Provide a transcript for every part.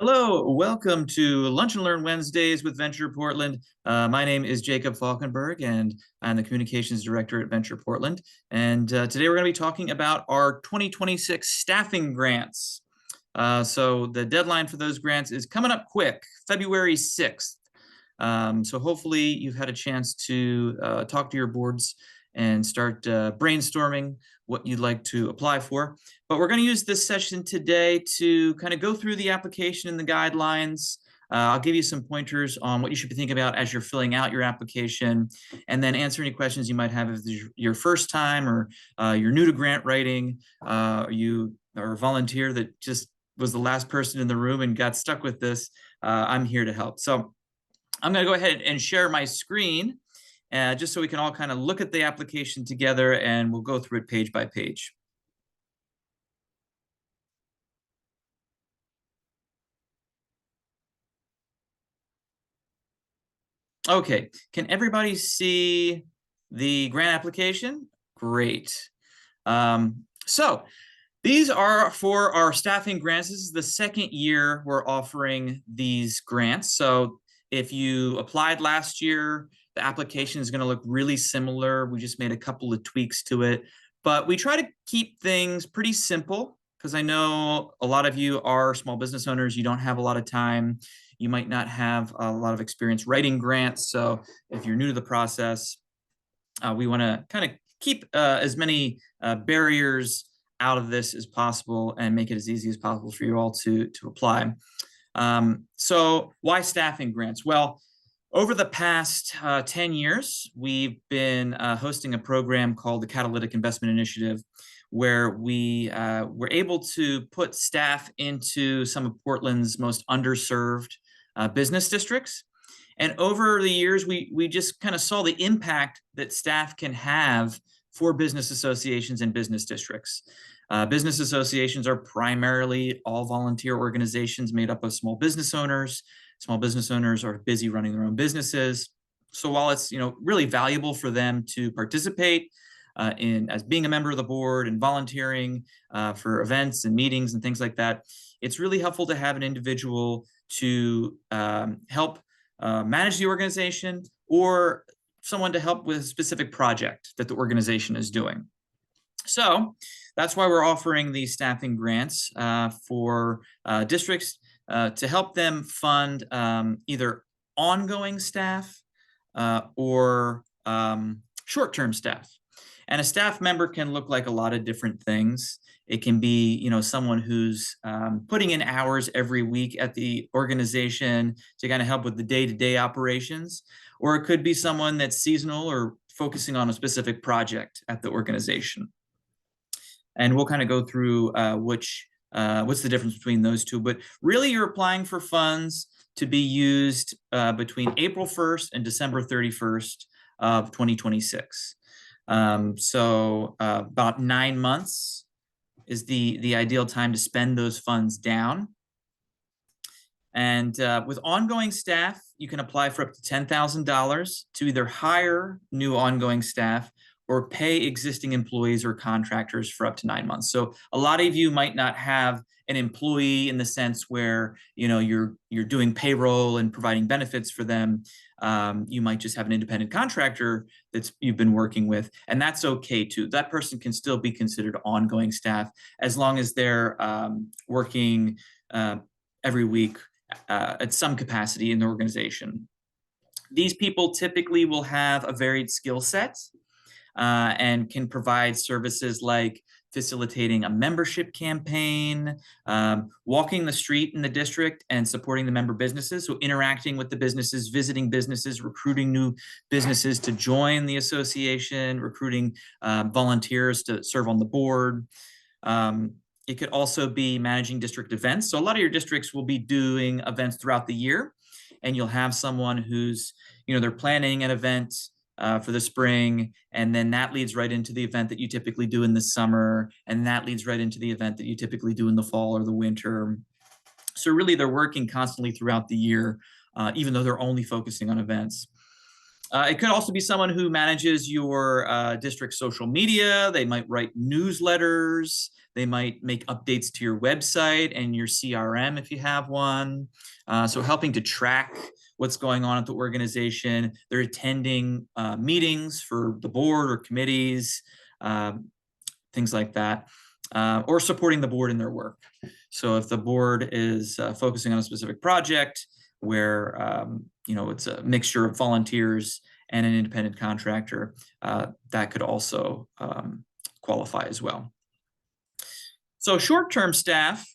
Hello, welcome to Lunch and Learn Wednesdays with Venture Portland. My name is Jacob Falkenberg, and I'm the Communications Director at Venture Portland. And today we're going to be talking about our 2026 staffing grants. So the deadline for those grants is coming up quick, February 6th. So hopefully you've had a chance to talk to your boards and start brainstorming what you'd like to apply for. But we're going to use this session today to kind of go through the application and the guidelines. I'll give you some pointers on what you should be thinking about as you're filling out your application, and then answer any questions you might have if it's your first time or you're new to grant writing, you are a volunteer that just was the last person in the room and got stuck with this. I'm here to help. So I'm going to go ahead and share my screen just so we can all kind of look at the application together, and we'll go through it page by page. Okay, can everybody see the grant application? Great. So these are for our staffing grants. This is the second year we're offering these grants. So if you applied last year, the application is going to look really similar. We just made a couple of tweaks to it, but we try to keep things pretty simple because I know a lot of you are small business owners. You don't have a lot of time. You might not have a lot of experience writing grants. So if you're new to the process, we want to kind of keep as many barriers out of this as possible and make it as easy as possible for you all to apply. So why staffing grants? Well, over the past 10 years, we've been hosting a program called the Catalytic Investment Initiative, where we were able to put staff into some of Portland's most underserved business districts. And over the years, we just kind of saw the impact that staff can have for business associations and business districts. Business associations are primarily all volunteer organizations made up of small business owners. Small business owners are busy running their own businesses. So while it's really valuable for them to participate in as being a member of the board and volunteering for events and meetings and things like that, it's really helpful to have an individual to help manage the organization, or someone to help with a specific project that the organization is doing. So that's why we're offering these staffing grants for districts to help them fund either ongoing staff or short-term staff. And a staff member can look like a lot of different things. It can be, someone who's putting in hours every week at the organization to kind of help with the day-to-day operations, or it could be someone that's seasonal or focusing on a specific project at the organization. And we'll kind of go through what's the difference between those two. But really, you're applying for funds to be used between April 1st and December 31st of 2026. So about 9 months is the ideal time to spend those funds down. And with ongoing staff, you can apply for up to $10,000 to either hire new ongoing staff or pay existing employees or contractors for up to 9 months. So a lot of you might not have an employee in the sense where you're doing payroll and providing benefits for them. You might just have an independent contractor you've been working with, and that's okay too. That person can still be considered ongoing staff as long as they're working every week at some capacity in the organization. These people typically will have a varied skill set and can provide services like facilitating a membership campaign, walking the street in the district and supporting the member businesses, so interacting with the businesses, visiting businesses, recruiting new businesses to join the association, recruiting volunteers to serve on the board. It could also be managing district events. So a lot of your districts will be doing events throughout the year, and you'll have someone who's, they're planning an event for the spring, and then that leads right into the event that you typically do in the summer, and that leads right into the event that you typically do in the fall or the winter. So really, they're working constantly throughout the year, even though they're only focusing on events. It could also be someone who manages your district social media. They might write newsletters. They might make updates to your website and your CRM if you have one. So helping to track what's going on at the organization. They're attending meetings for the board or committees, things like that, or supporting the board in their work. So if the board is focusing on a specific project where it's a mixture of volunteers and an independent contractor, that could also qualify as well. So short-term staff,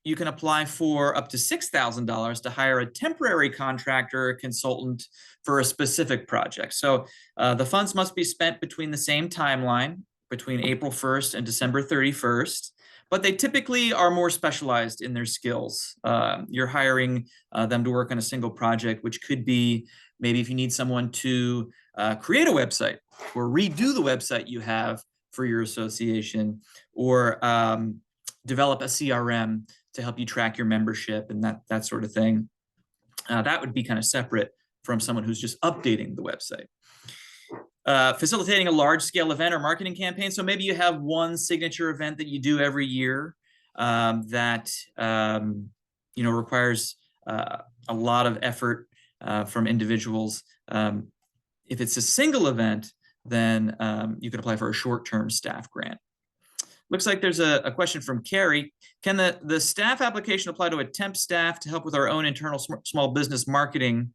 you can apply for up to $6,000 to hire a temporary contractor or consultant for a specific project. So the funds must be spent between the same timeline, between April 1st and December 31st, but they typically are more specialized in their skills. You're hiring them to work on a single project, which could be maybe if you need someone to create a website or redo the website you have for your association, or develop a CRM to help you track your membership and that sort of thing. That would be kind of separate from someone who's just updating the website. Facilitating a large-scale event or marketing campaign. So maybe you have one signature event that you do every year that requires a lot of effort from individuals. If it's a single event, then you can apply for a short-term staff grant. Looks like there's a question from Carrie. Can the staff application apply to a temp staff to help with our own internal small business marketing,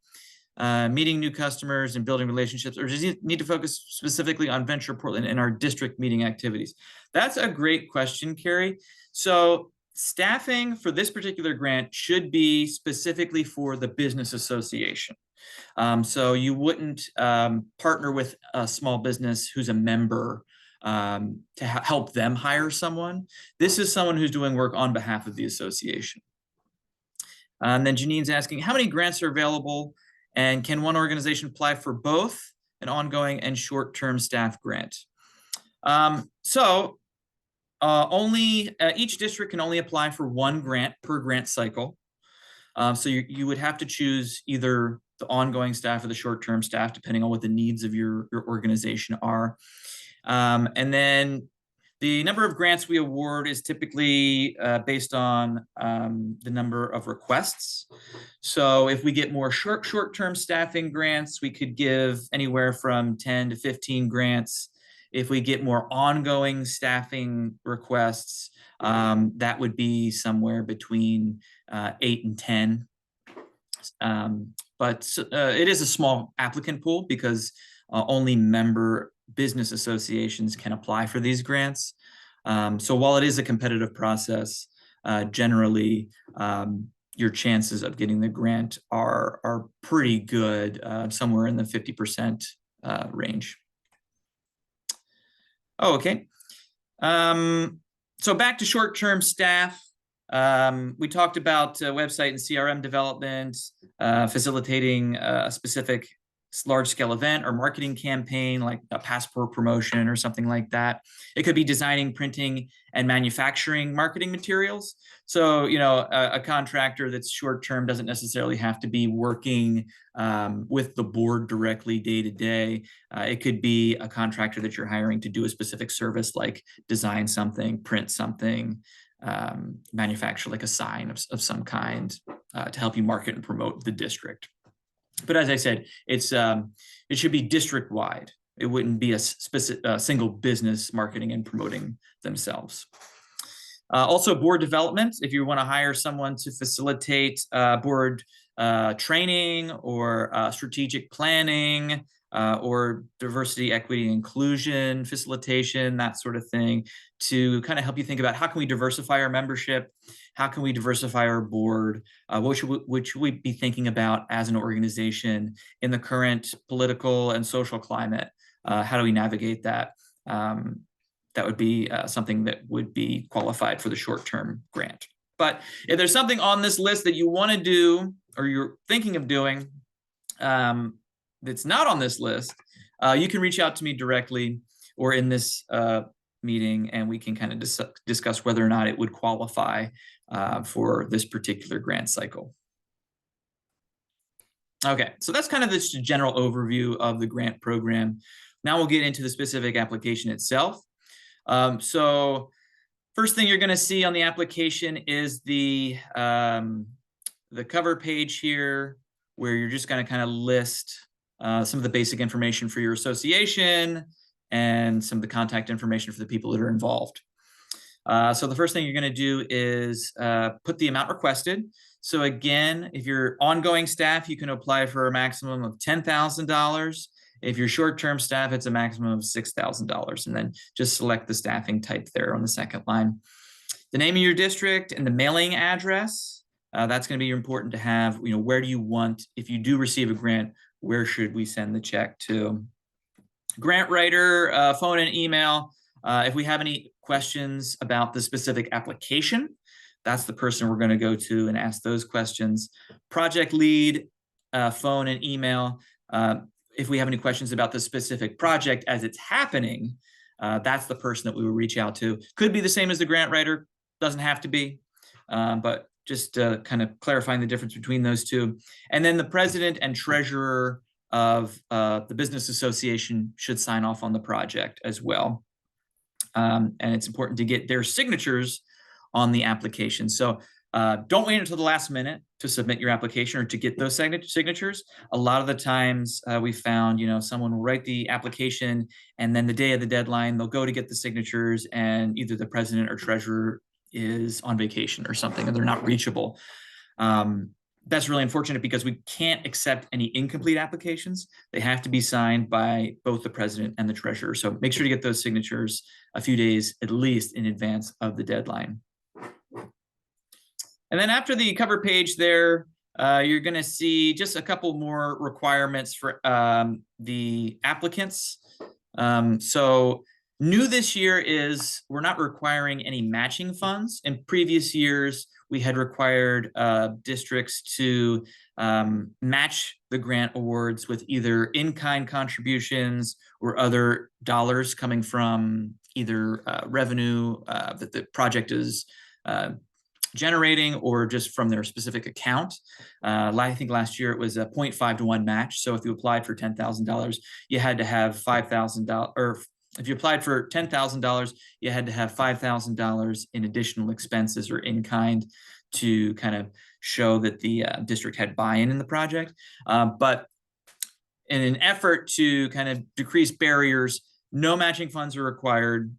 meeting new customers and building relationships, or does it need to focus specifically on Venture Portland and our district meeting activities? That's a great question, Carrie. So staffing for this particular grant should be specifically for the business association. So you wouldn't partner with a small business who's a member to help them hire someone. This is someone who's doing work on behalf of the association. And then Janine's asking, how many grants are available, and can one organization apply for both an ongoing and short-term staff grant? Each district can only apply for one grant per grant cycle. So you would have to choose either the ongoing staff or the short-term staff, depending on what the needs of your organization are. And then the number of grants we award is typically based on the number of requests. So if we get more short-term staffing grants, we could give anywhere from 10 to 15 grants. If we get more ongoing staffing requests, that would be somewhere between 8 and 10. But it is a small applicant pool because only member business associations can apply for these grants. So while it is a competitive process, generally your chances of getting the grant are pretty good, somewhere in the 50% range. Oh, okay. So back to short-term staff. We talked about website and CRM development, facilitating a specific large-scale event or marketing campaign like a passport promotion or something like that. It could be designing, printing, and manufacturing marketing materials. So, a contractor that's short-term doesn't necessarily have to be working with the board directly day to day. It could be a contractor that you're hiring to do a specific service like design something, print something, manufacture like a sign of some kind to help you market and promote the district. But as I said, it should be district-wide. It wouldn't be a single business marketing and promoting themselves. Also, board development. If you want to hire someone to facilitate board training or strategic planning or diversity, equity, and inclusion facilitation, that sort of thing, to kind of help you think about how can we diversify our membership, how can we diversify our board, what should we be thinking about as an organization in the current political and social climate? How do we navigate that? That would be something that would be qualified for the short-term grant. But if there's something on this list that you want to do or you're thinking of doing that's not on this list, you can reach out to me directly or in this meeting, and we can kind of discuss whether or not it would qualify for this particular grant cycle. Okay, so that's kind of this general overview of the grant program. Now we'll get into the specific application itself. So first thing you're going to see on the application is the cover page here, where you're just going to kind of list some of the basic information for your association and some of the contact information for the people that are involved. So the first thing you're going to do is put the amount requested. So again, if you're ongoing staff, you can apply for a maximum of $10,000. If you're short-term staff, it's a maximum of $6,000. And then just select the staffing type there on the second line. The name of your district and the mailing address, that's going to be important to have. Where do you want, if you do receive a grant, where should we send the check to? Grant writer, phone and email. If we have any questions about the specific application, that's the person we're going to go to and ask those questions. Project lead, phone and email. If we have any questions about the specific project as it's happening, that's the person that we will reach out to. Could be the same as the grant writer, doesn't have to be, but just kind of clarifying the difference between those two. And then the president and treasurer of the business association should sign off on the project as well. And it's important to get their signatures on the application. So don't wait until the last minute to submit your application or to get those signatures. A lot of the times we found, someone will write the application and then the day of the deadline, they'll go to get the signatures and either the president or treasurer is on vacation or something, and they're not reachable. That's really unfortunate because we can't accept any incomplete applications. They have to be signed by both the president and the treasurer. So make sure to get those signatures a few days at least in advance of the deadline. And then after the cover page there, you're going to see just a couple more requirements for the applicants. So new this year is we're not requiring any matching funds. In previous years, we had required districts to match the grant awards with either in-kind contributions or other dollars coming from either revenue that the project is generating or just from their specific account. I think last year it was a 0.5 to 1 match. So if you applied for $10,000, you had to have $5,000, or if you applied for $10,000, you had to have $5,000 in additional expenses or in kind to kind of show that the district had buy-in in the project. But in an effort to kind of decrease barriers, no matching funds are required,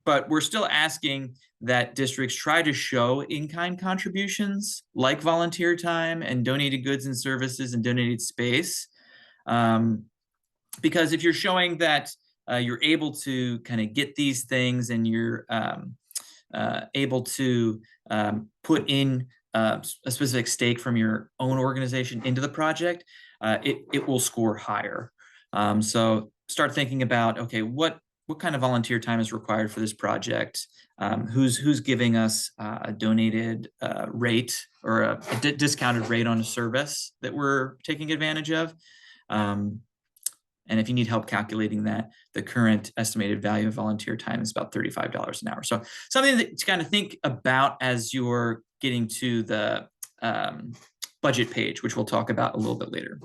but we're still asking that districts try to show in-kind contributions like volunteer time and donated goods and services and donated space. Because if you're showing that you're able to kind of get these things and you're able to put in a specific stake from your own organization into the project, it will score higher. So start thinking about, okay, what kind of volunteer time is required for this project? Who's giving us a donated rate or a discounted rate on a service that we're taking advantage of? And if you need help calculating that, the current estimated value of volunteer time is about $35 an hour. So something that to kind of think about as you're getting to the budget page, which we'll talk about a little bit later.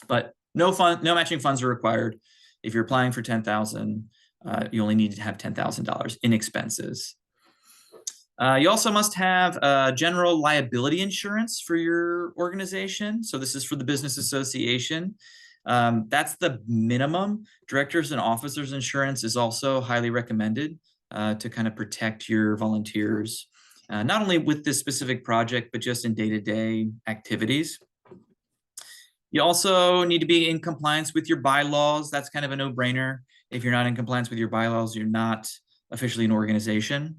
But no matching funds are required. If you're applying for $10,000, you only need to have $10,000 in expenses. You also must have general liability insurance for your organization. So this is for the business association. That's the minimum. Directors and officers insurance is also highly recommended to kind of protect your volunteers, not only with this specific project, but just in day-to-day activities. You also need to be in compliance with your bylaws. That's kind of a no-brainer. If you're not in compliance with your bylaws, you're not officially an organization.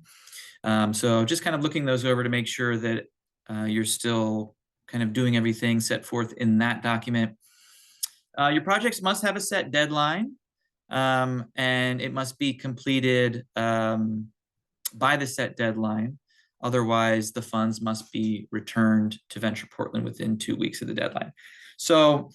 So just kind of looking those over to make sure that you're still kind of doing everything set forth in that document. Your projects must have a set deadline, and it must be completed by the set deadline. Otherwise, the funds must be returned to Venture Portland within 2 weeks of the deadline. So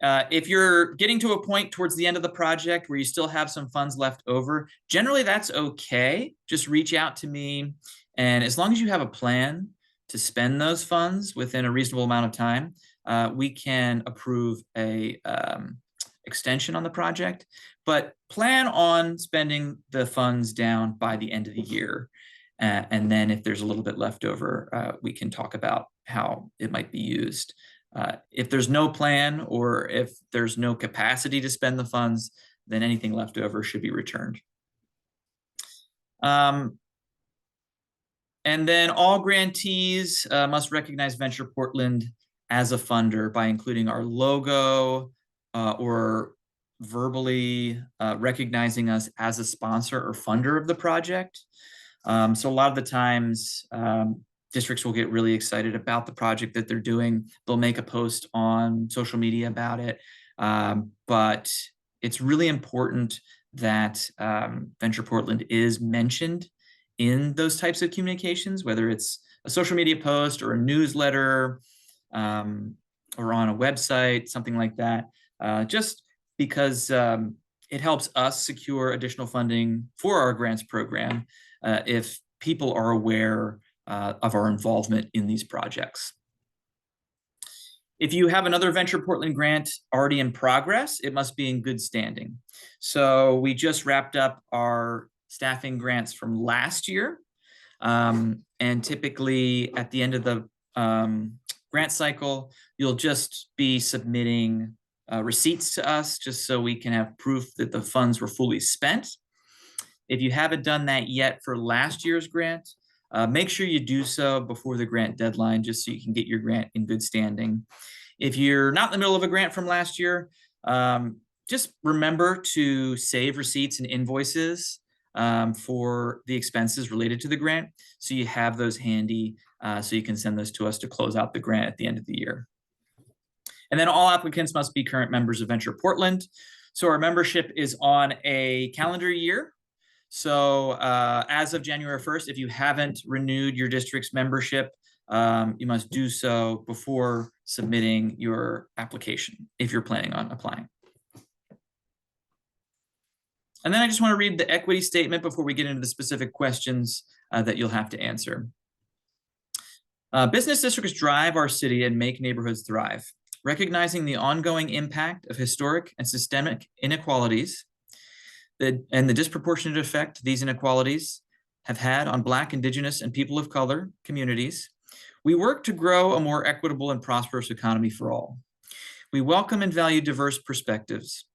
if you're getting to a point towards the end of the project where you still have some funds left over, generally that's okay. Just reach out to me. And as long as you have a plan, to spend those funds within a reasonable amount of time, we can approve a extension on the project, but plan on spending the funds down by the end of the year. And then if there's a little bit left over, we can talk about how it might be used. If there's no plan or if there's no capacity to spend the funds, then anything left over should be returned. And then all grantees must recognize Venture Portland as a funder by including our logo or verbally recognizing us as a sponsor or funder of the project. So a lot of the times, districts will get really excited about the project that they're doing. They'll make a post on social media about it. But it's really important that Venture Portland is mentioned in those types of communications, whether it's a social media post or a newsletter or on a website, something like that, just because it helps us secure additional funding for our grants program if people are aware of our involvement in these projects. If you have another Venture Portland grant already in progress, it must be in good standing. So we just wrapped up our staffing grants from last year. And typically at the end of the grant cycle, you'll just be submitting receipts to us just so we can have proof that the funds were fully spent. If you haven't done that yet for last year's grant, make sure you do so before the grant deadline, just so you can get your grant in good standing. If you're not in the middle of a grant from last year, just remember to save receipts and invoices for the expenses related to the grant, so you have those handy, so you can send those to us to close out the grant at the end of the year. And then all applicants must be current members of Venture Portland. So our membership is on a calendar year. So as of January 1st, if you haven't renewed your district's membership, you must do so before submitting your application if you're planning on applying. And then I just want to read the equity statement before we get into the specific questions that you'll have to answer. Business districts drive our city and make neighborhoods thrive. Recognizing the ongoing impact of historic and systemic inequalities and the disproportionate effect these inequalities have had on Black, Indigenous, and people of color communities, we work to grow a more equitable and prosperous economy for all. We welcome and value diverse perspectives.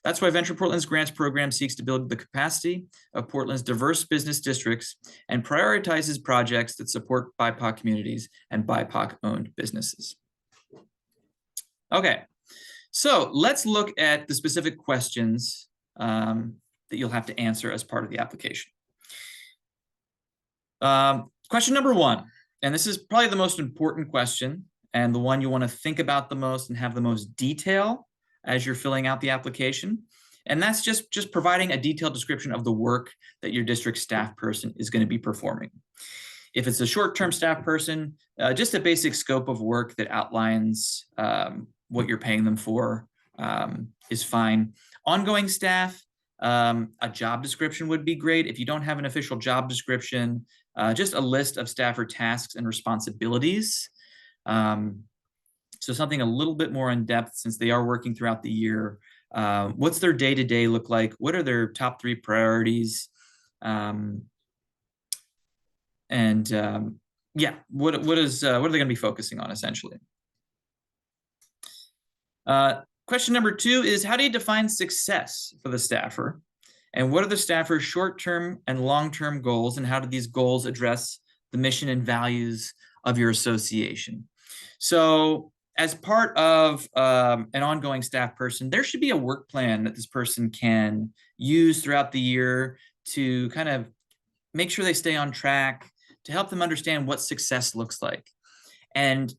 That's why Venture Portland's grants program seeks to build the capacity of Portland's diverse business districts and prioritizes projects that support BIPOC communities and BIPOC-owned businesses. Okay, so let's look at the specific questions that you'll have to answer as part of the application. Question number one, and this is probably the most important question and the one you want to think about the most and have the most detail as you're filling out the application. And that's just providing a detailed description of the work that your district staff person is going to be performing. If it's a short-term staff person, just a basic scope of work that outlines what you're paying them for is fine. Ongoing staff, a job description would be great. If you don't have an official job description, just a list of staffer tasks and responsibilities. So something a little bit more in depth, since they are working throughout the year. What's their day-to-day look like? What are their top 3 priorities? Yeah, what are they going to be focusing on essentially? Question number 2 is, how do you define success for the staffer? And what are the staffer's short-term and long-term goals, and how do these goals address the mission and values of your association? So as part of an ongoing staff person, there should be a work plan that this person can use throughout the year to kind of make sure they stay on track, to help them understand what success looks like. And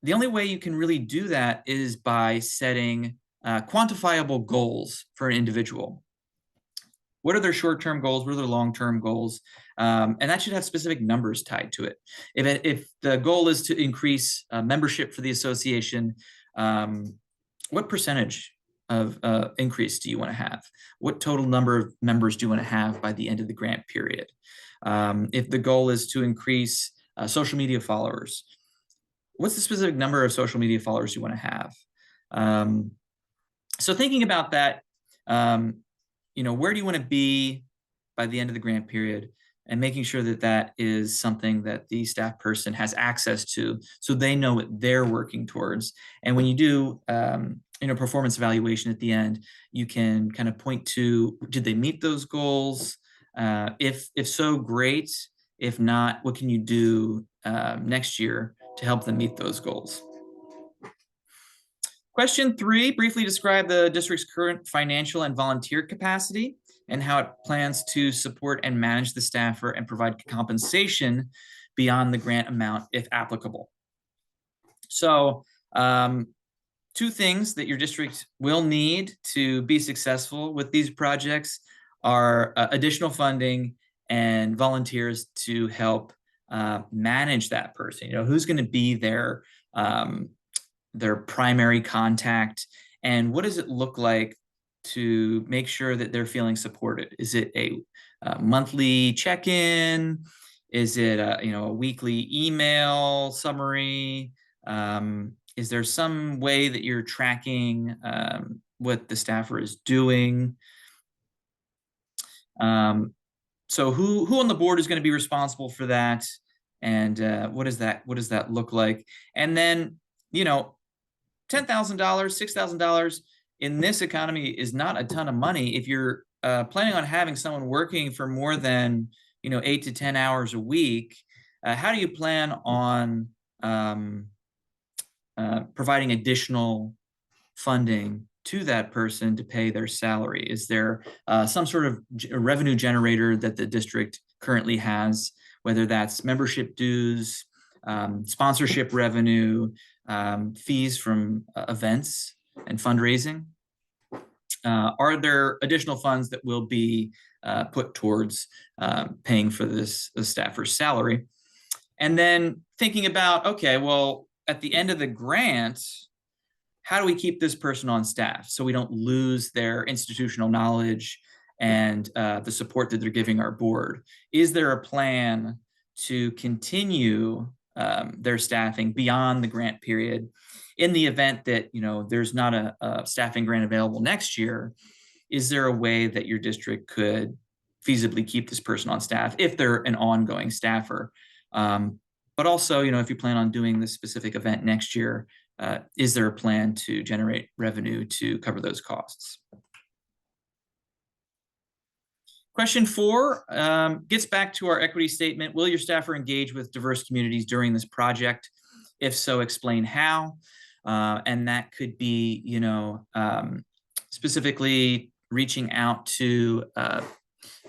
the only way you can really do that is by setting quantifiable goals for an individual. What are their short-term goals? What are their long-term goals? And that should have specific numbers tied to it. If the goal is to increase membership for the association, what percentage of increase do you want to have? What total number of members do you want to have by the end of the grant period? If the goal is to increase social media followers. What's the specific number of social media followers you want to have? So thinking about that, where do you want to be by the end of the grant period, and making sure that that is something that the staff person has access to, so they know what they're working towards. And when you do, performance evaluation at the end, you can kind of point to, did they meet those goals? If so, great. If not, what can you do next year to help them meet those goals? Question 3, briefly describe the district's current financial and volunteer capacity and how it plans to support and manage the staffer and provide compensation beyond the grant amount if applicable. So 2 things that your district will need to be successful with these projects are additional funding and volunteers to help manage that person. Who's going to be their primary contact, and what does it look like to make sure that they're feeling supported? Is it a monthly check-in? Is it a weekly email summary? Is there some way that you're tracking what the staffer is doing? So who on the board is going to be responsible for that, and what does that look like? And then $10,000, $6,000 in this economy is not a ton of money. If you're planning on having someone working for more than 8 to 10 hours a week, how do you plan on providing additional funding to that person to pay their salary? Is there some sort of revenue generator that the district currently has, whether that's membership dues, sponsorship revenue, fees from events and fundraising? Are there additional funds that will be put towards paying for the staffer's salary? And then thinking about, okay, well, at the end of the grant, how do we keep this person on staff so we don't lose their institutional knowledge and the support that they're giving our board? Is there a plan to continue their staffing beyond the grant period in the event that there's not a staffing grant available next year? Is there a way that your district could feasibly keep this person on staff if they're an ongoing staffer? But also, if you plan on doing this specific event next year, is there a plan to generate revenue to cover those costs? Question 4 gets back to our equity statement. Will your staffer engage with diverse communities during this project? If so, explain how. And that could be, specifically reaching out to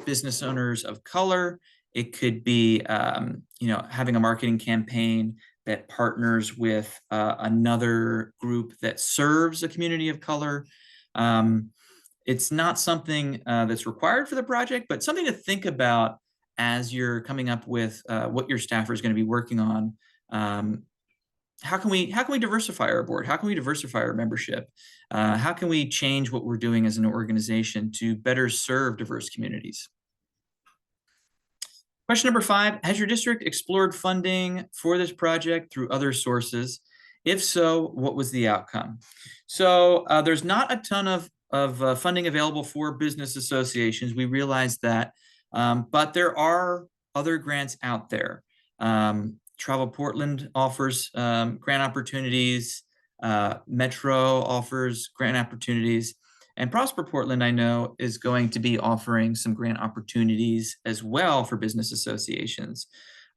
business owners of color. It could be, having a marketing campaign that partners with another group that serves a community of color. It's not something that's required for the project, but something to think about as you're coming up with what your staffer is going to be working on. How can we diversify our board? How can we diversify our membership? How can we change what we're doing as an organization to better serve diverse communities? Question number 5, has your district explored funding for this project through other sources? If so, what was the outcome? So there's not a ton of funding available for business associations. We realize that, but there are other grants out there. Travel Portland offers grant opportunities. Metro offers grant opportunities. And Prosper Portland, I know, is going to be offering some grant opportunities as well for business associations.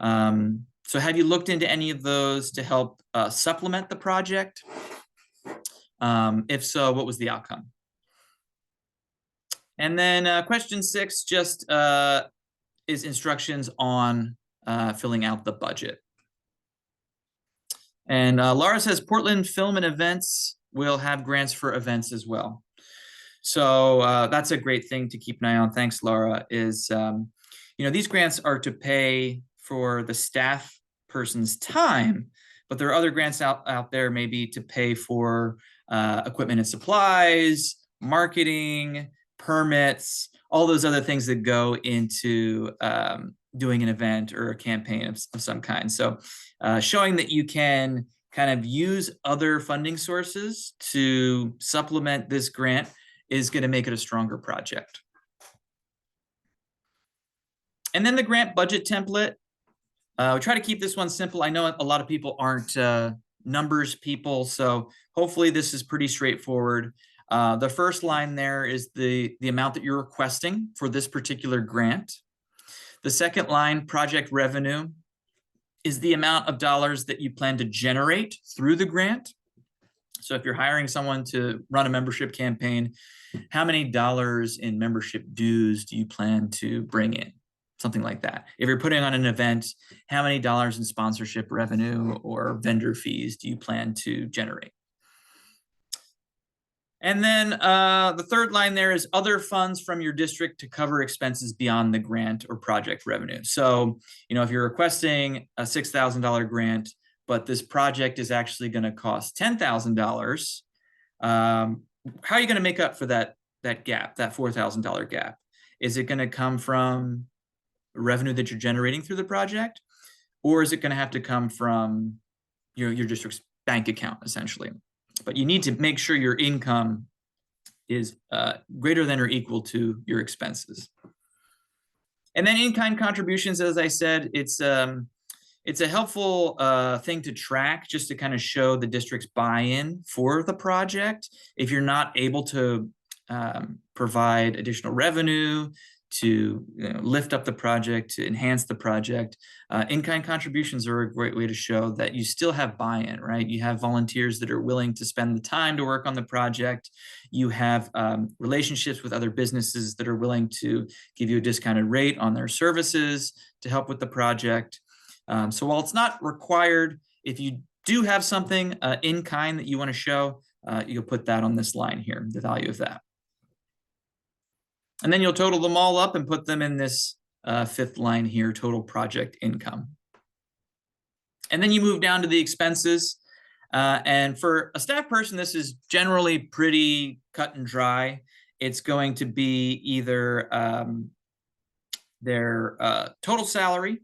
So have you looked into any of those to help supplement the project? If so, what was the outcome? And then question 6 just is instructions on filling out the budget. And Laura says Portland Film and Events will have grants for events as well. So that's a great thing to keep an eye on. Thanks, Laura. Is these grants are to pay for the staff person's time, but there are other grants out there maybe to pay for equipment and supplies, marketing, permits, all those other things that go into doing an event or a campaign of some kind. So showing that you can kind of use other funding sources to supplement this grant is going to make it a stronger project. And then the grant budget template. We try to keep this one simple. I know a lot of people aren't numbers people, so hopefully this is pretty straightforward. The first line there is the amount that you're requesting for this particular grant. The second line, project revenue, is the amount of dollars that you plan to generate through the grant. So if you're hiring someone to run a membership campaign, how many dollars in membership dues do you plan to bring in? Something like that. If you're putting on an event, how many dollars in sponsorship revenue or vendor fees do you plan to generate? And then the third line there is other funds from your district to cover expenses beyond the grant or project revenue. So, if you're requesting a $6,000 grant, but this project is actually going to cost $10,000, how are you going to make up for that gap, that $4,000 gap? Is it going to come from revenue that you're generating through the project, or is it going to have to come from your district's bank account, essentially? But you need to make sure your income is greater than or equal to your expenses. And then in-kind contributions, as I said, it's a helpful thing to track, just to kind of show the district's buy-in for the project. If you're not able to provide additional revenue to lift up the project, to enhance the project, in-kind contributions are a great way to show that you still have buy-in, right? You have volunteers that are willing to spend the time to work on the project. You have relationships with other businesses that are willing to give you a discounted rate on their services to help with the project. So while it's not required, if you do have something in kind that you want to show, you'll put that on this line here, the value of that. And then you'll total them all up and put them in this fifth line here, total project income. And then you move down to the expenses. And for a staff person, this is generally pretty cut and dry. It's going to be either their total salary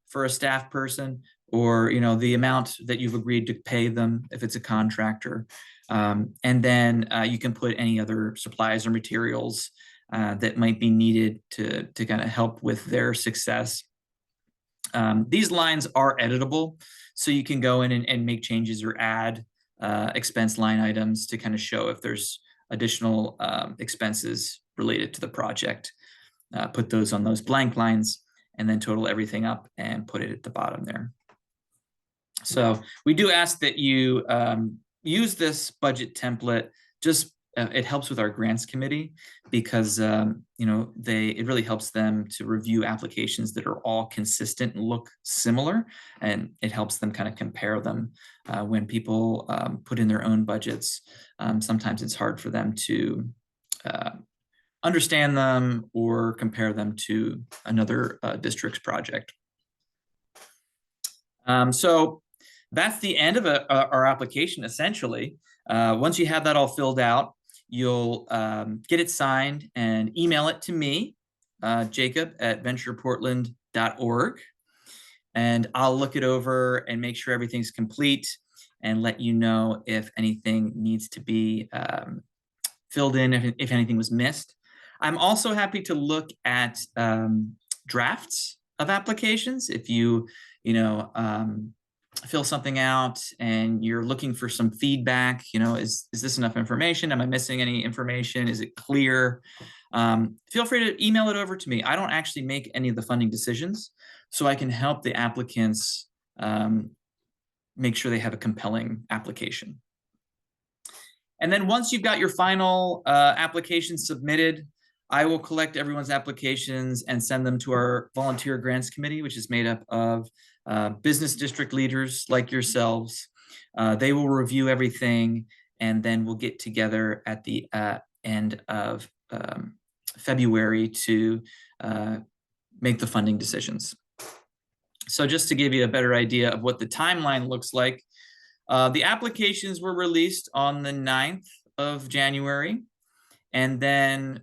for a staff person, or the amount that you've agreed to pay them if it's a contractor. And then you can put any other supplies or materials that might be needed to kind of help with their success. These lines are editable, so you can go in and make changes or add expense line items to kind of show if there's additional expenses related to the project. Put those on those blank lines, and then total everything up and put it at the bottom there. So we do ask that you use this budget template. Just it helps with our grants committee, because it really helps them to review applications that are all consistent and look similar, and it helps them kind of compare them when people put in their own budgets. Sometimes it's hard for them to understand them or compare them to another district's project. So that's the end of our application, essentially. Once you have that all filled out, you'll get it signed and email it to me, Jacob at ventureportland.org. And I'll look it over and make sure everything's complete and let you know if anything needs to be filled in, if anything was missed. I'm also happy to look at drafts of applications. If you fill something out and you're looking for some feedback, is this enough information? Am I missing any information? Is it clear? Feel free to email it over to me. I don't actually make any of the funding decisions, so I can help the applicants make sure they have a compelling application. And then once you've got your final application submitted, I will collect everyone's applications and send them to our volunteer grants committee, which is made up of business district leaders like yourselves. They will review everything, and then we'll get together at the end of February to make the funding decisions. So just to give you a better idea of what the timeline looks like, the applications were released on the 9th of January. And then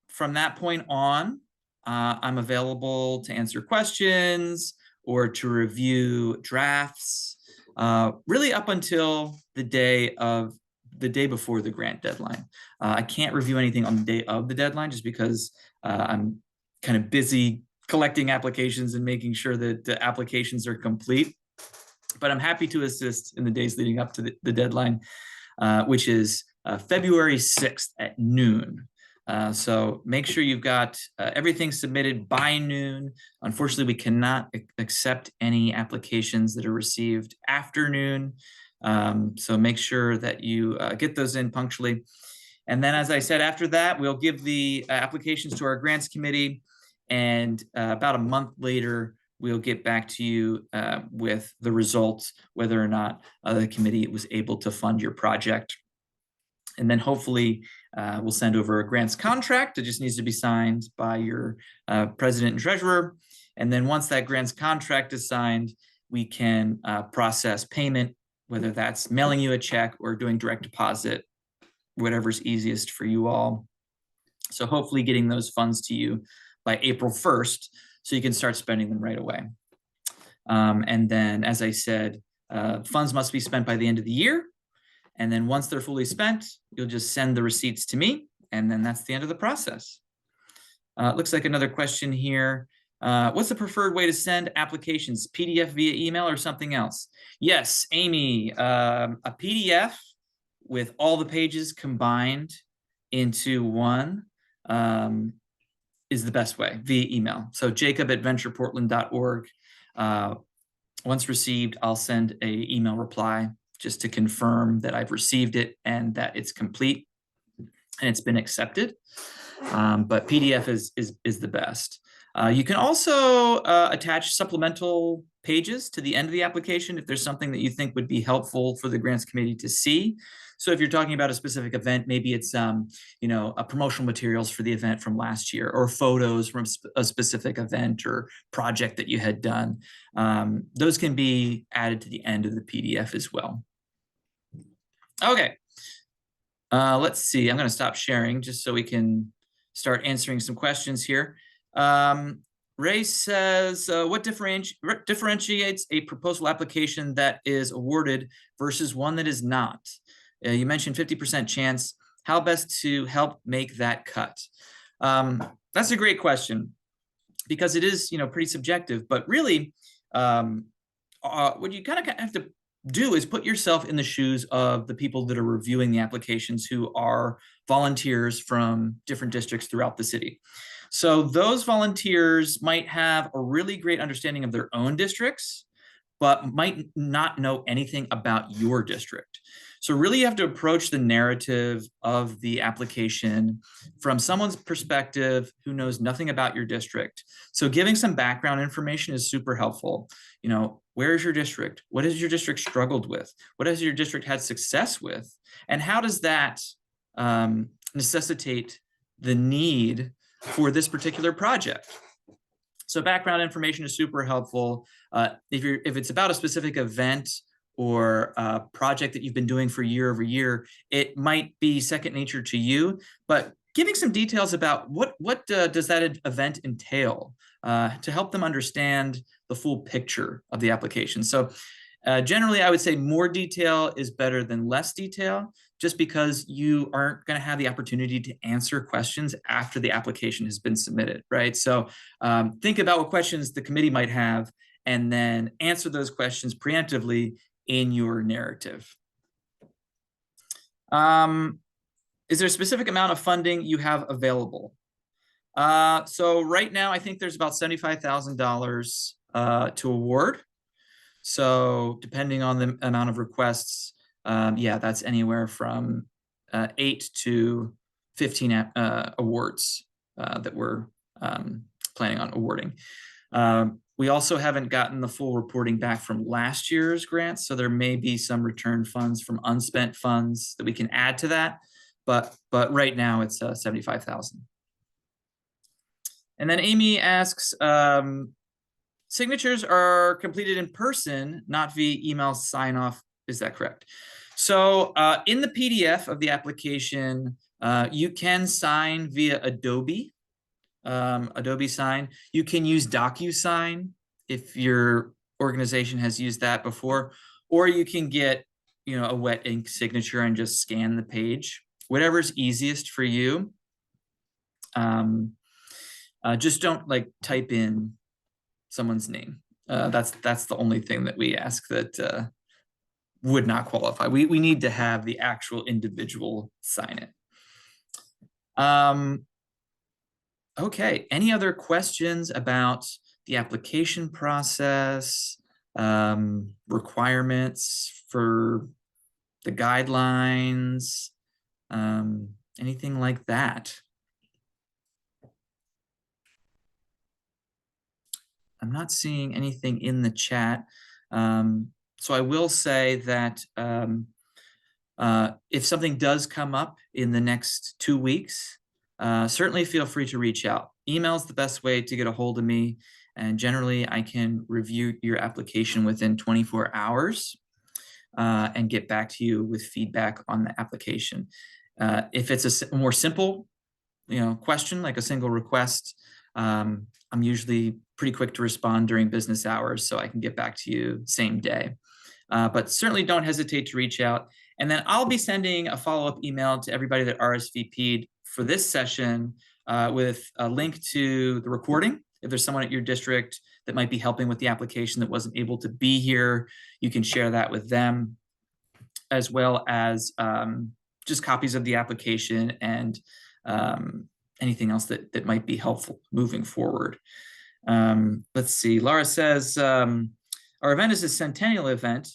from that point on, I'm available to answer questions or to review drafts, really up until the day before the grant deadline. I can't review anything on the day of the deadline just because I'm kind of busy collecting applications and making sure that the applications are complete. But I'm happy to assist in the days leading up to the deadline, which is February 6th at noon. So make sure you've got everything submitted by noon. Unfortunately, we cannot accept any applications that are received after noon. So make sure that you get those in punctually. And then, as I said, after that, we'll give the applications to our grants committee. And about a month later, we'll get back to you with the results, whether or not the committee was able to fund your project. And then hopefully we'll send over a grants contract. It just needs to be signed by your president and treasurer. And then once that grants contract is signed, we can process payment, whether that's mailing you a check or doing direct deposit, whatever's easiest for you all. So hopefully getting those funds to you by April 1st, so you can start spending them right away. And then, as I said, funds must be spent by the end of the year. And then once they're fully spent, you'll just send the receipts to me, and then that's the end of the process. Looks like another question here. What's the preferred way to send applications, PDF via email or something else? Yes, Amy, a PDF with all the pages combined into one is the best way, via email. So jacob@ventureportland.org. Once received, I'll send an email reply just to confirm that I've received it and that it's complete and it's been accepted. But PDF is the best. You can also attach supplemental pages to the end of the application if there's something that you think would be helpful for the grants committee to see. So if you're talking about a specific event, maybe it's promotional materials for the event from last year, or photos from a specific event or project that you had done. Those can be added to the end of the PDF as well. Okay, let's see. I'm going to stop sharing just so we can start answering some questions here. Ray says, what differentiates a proposal application that is awarded versus one that is not? You mentioned 50% chance. How best to help make that cut? That's a great question, because it is, pretty subjective. But really, what you kind of have to do is put yourself in the shoes of the people that are reviewing the applications, who are volunteers from different districts throughout the city. So those volunteers might have a really great understanding of their own districts, but might not know anything about your district. So really you have to approach the narrative of the application from someone's perspective who knows nothing about your district. So giving some background information is super helpful. Where is your district? What has your district struggled with? What has your district had success with? And how does that necessitate the need for this particular project? So background information is super helpful. If it's about a specific event or a project that you've been doing for year over year, it might be second nature to you, but giving some details about what does that event entail to help them understand the full picture of the application. So generally, I would say more detail is better than less detail, just because you aren't going to have the opportunity to answer questions after the application has been submitted, right? So think about what questions the committee might have, and then answer those questions preemptively in your narrative. Is there a specific amount of funding you have available? So right now, I think there's about $75,000 to award. So depending on the amount of requests, that's anywhere from 8 to 15 awards that we're planning on awarding. We also haven't gotten the full reporting back from last year's grants, so there may be some return funds from unspent funds that we can add to that. But right now it's 75,000. And then Amy asks, signatures are completed in person, not via email sign-off. Is that correct? So in the PDF of the application, you can sign via Adobe. Adobe Sign. You can use DocuSign if your organization has used that before, or you can get, a wet ink signature and just scan the page, whatever's easiest for you. Just don't like type in someone's name. That's the only thing that we ask that would not qualify. We need to have the actual individual sign it. Okay, any other questions about the application process, requirements for the guidelines, anything like that? I'm not seeing anything in the chat. So I will say that if something does come up in the next 2 weeks, certainly feel free to reach out. Email is the best way to get a hold of me. And generally, I can review your application within 24 hours and get back to you with feedback on the application. If it's a more simple, question, like a single request, I'm usually pretty quick to respond during business hours, so I can get back to you same day. But certainly don't hesitate to reach out. And then I'll be sending a follow-up email to everybody that RSVP'd for this session with a link to the recording. If there's someone at your district that might be helping with the application that wasn't able to be here, you can share that with them, as well as just copies of the application and anything else that might be helpful moving forward. Let's see, Laura says, our event is a centennial event,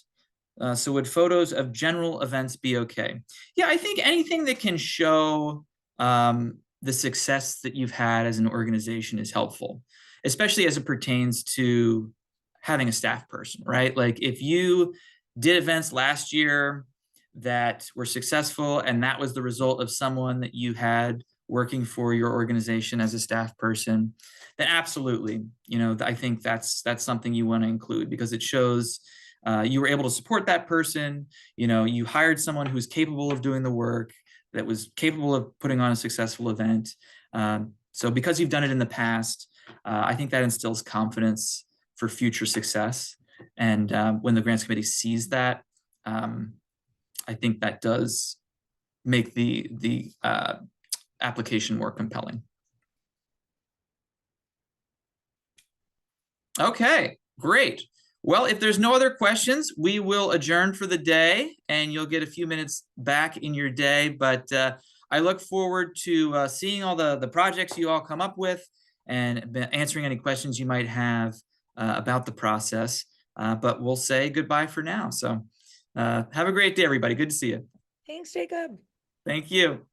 so would photos of general events be okay? Yeah, I think anything that can show the success that you've had as an organization is helpful, especially as it pertains to having a staff person, right? Like if you did events last year that were successful and that was the result of someone that you had working for your organization as a staff person, then absolutely, I think that's something you want to include, because it shows you were able to support that person. You hired someone who's capable of doing the work, that was capable of putting on a successful event. So because you've done it in the past, I think that instills confidence for future success. And when the grants committee sees that, I think that does make the application more compelling. Okay, great. Well, if there's no other questions, we will adjourn for the day, and you'll get a few minutes back in your day. But I look forward to seeing all the projects you all come up with and answering any questions you might have about the process. But we'll say goodbye for now. So have a great day, everybody. Good to see you. Thanks, Jacob. Thank you.